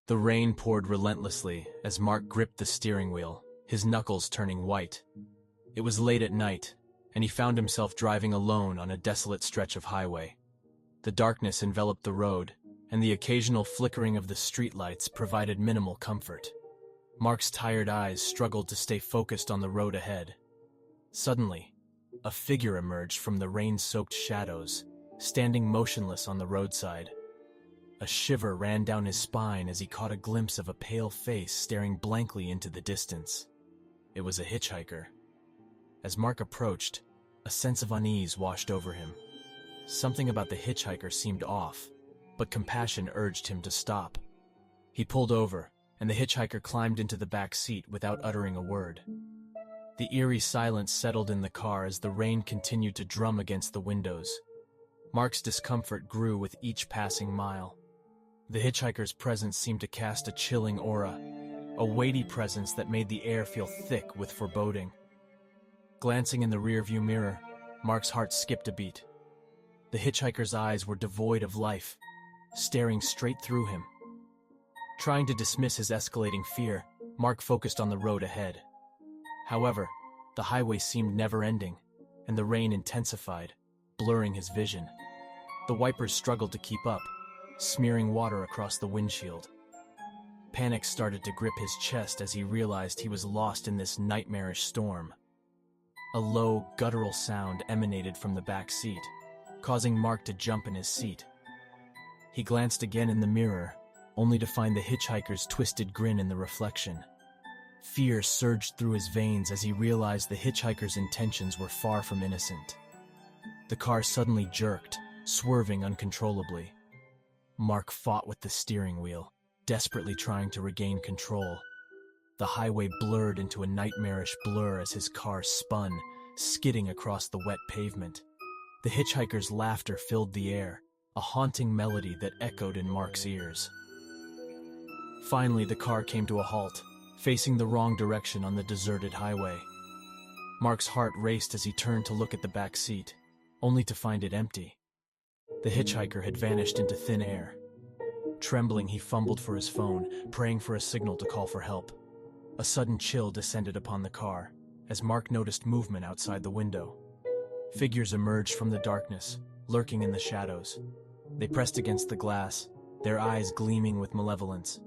The rain poured relentlessly as Mark gripped the steering wheel, his knuckles turning white. It was late at night, and he found himself driving alone on a desolate stretch of highway. The darkness enveloped the road, and the occasional flickering of the streetlights provided minimal comfort. Mark's tired eyes struggled to stay focused on the road ahead. Suddenly, a figure emerged from the rain-soaked shadows, standing motionless on the roadside. A shiver ran down his spine as he caught a glimpse of a pale face staring blankly into the distance. It was a hitchhiker. As Mark approached, a sense of unease washed over him. Something about the hitchhiker seemed off, but compassion urged him to stop. He pulled over, and the hitchhiker climbed into the back seat without uttering a word. The eerie silence settled in the car as the rain continued to drum against the windows. Mark's discomfort grew with each passing mile. The hitchhiker's presence seemed to cast a chilling aura, a weighty presence that made the air feel thick with foreboding. Glancing in the rearview mirror, Mark's heart skipped a beat. The hitchhiker's eyes were devoid of life, staring straight through him. Trying to dismiss his escalating fear, Mark focused on the road ahead. However, the highway seemed never-ending, and the rain intensified, blurring his vision. The wipers struggled to keep up, smearing water across the windshield. Panic started to grip his chest as he realized he was lost in this nightmarish storm. A low, guttural sound emanated from the back seat, causing Mark to jump in his seat. He glanced again in the mirror, only to find the hitchhiker's twisted grin in the reflection. Fear surged through his veins as he realized the hitchhiker's intentions were far from innocent. The car suddenly jerked, swerving uncontrollably. Mark fought with the steering wheel, desperately trying to regain control. The highway blurred into a nightmarish blur as his car spun, skidding across the wet pavement. The hitchhiker's laughter filled the air, a haunting melody that echoed in Mark's ears. Finally, the car came to a halt, facing the wrong direction on the deserted highway. Mark's heart raced as he turned to look at the back seat, only to find it empty. The hitchhiker had vanished into thin air. Trembling, he fumbled for his phone, praying for a signal to call for help. A sudden chill descended upon the car, as Mark noticed movement outside the window. Figures emerged from the darkness, lurking in the shadows. They pressed against the glass, their eyes gleaming with malevolence.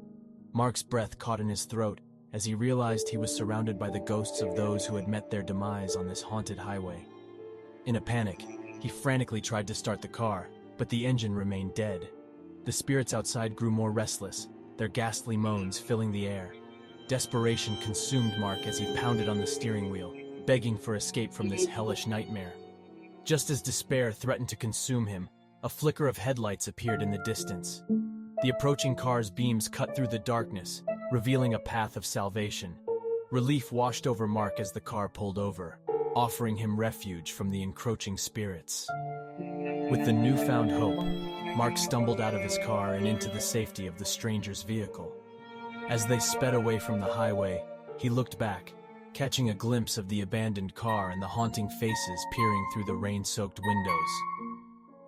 Mark's breath caught in his throat as he realized he was surrounded by the ghosts of those who had met their demise on this haunted highway. In a panic, he frantically tried to start the car, but the engine remained dead. The spirits outside grew more restless, their ghastly moans filling the air. Desperation consumed Mark as he pounded on the steering wheel, begging for escape from this hellish nightmare. Just as despair threatened to consume him, a flicker of headlights appeared in the distance. The approaching car's beams cut through the darkness, revealing a path of salvation. Relief washed over Mark as the car pulled over, offering him refuge from the encroaching spirits. With the newfound hope, Mark stumbled out of his car and into the safety of the stranger's vehicle. As they sped away from the highway, he looked back, catching a glimpse of the abandoned car and the haunting faces peering through the rain-soaked windows.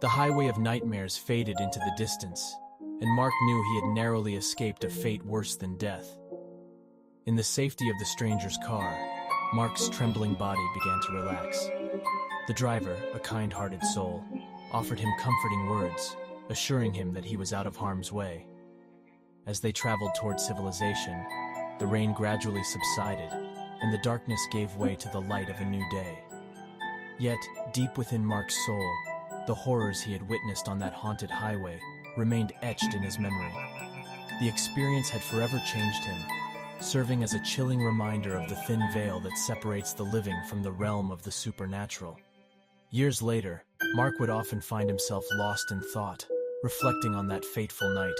The highway of nightmares faded into the distance, and Mark knew he had narrowly escaped a fate worse than death. In the safety of the stranger's car, Mark's trembling body began to relax. The driver, a kind-hearted soul, offered him comforting words, assuring him that he was out of harm's way. As they traveled toward civilization, the rain gradually subsided, and the darkness gave way to the light of a new day. Yet, deep within Mark's soul, the horrors he had witnessed on that haunted highway remained etched in his memory. The experience had forever changed him, serving as a chilling reminder of the thin veil that separates the living from the realm of the supernatural. Years later, Mark would often find himself lost in thought, reflecting on that fateful night.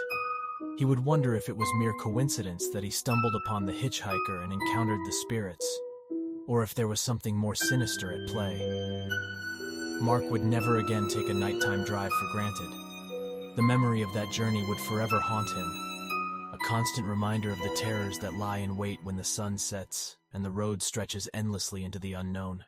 He would wonder if it was mere coincidence that he stumbled upon the hitchhiker and encountered the spirits, or if there was something more sinister at play. Mark would never again take a nighttime drive for granted. The memory of that journey would forever haunt him, a constant reminder of the terrors that lie in wait when the sun sets and the road stretches endlessly into the unknown.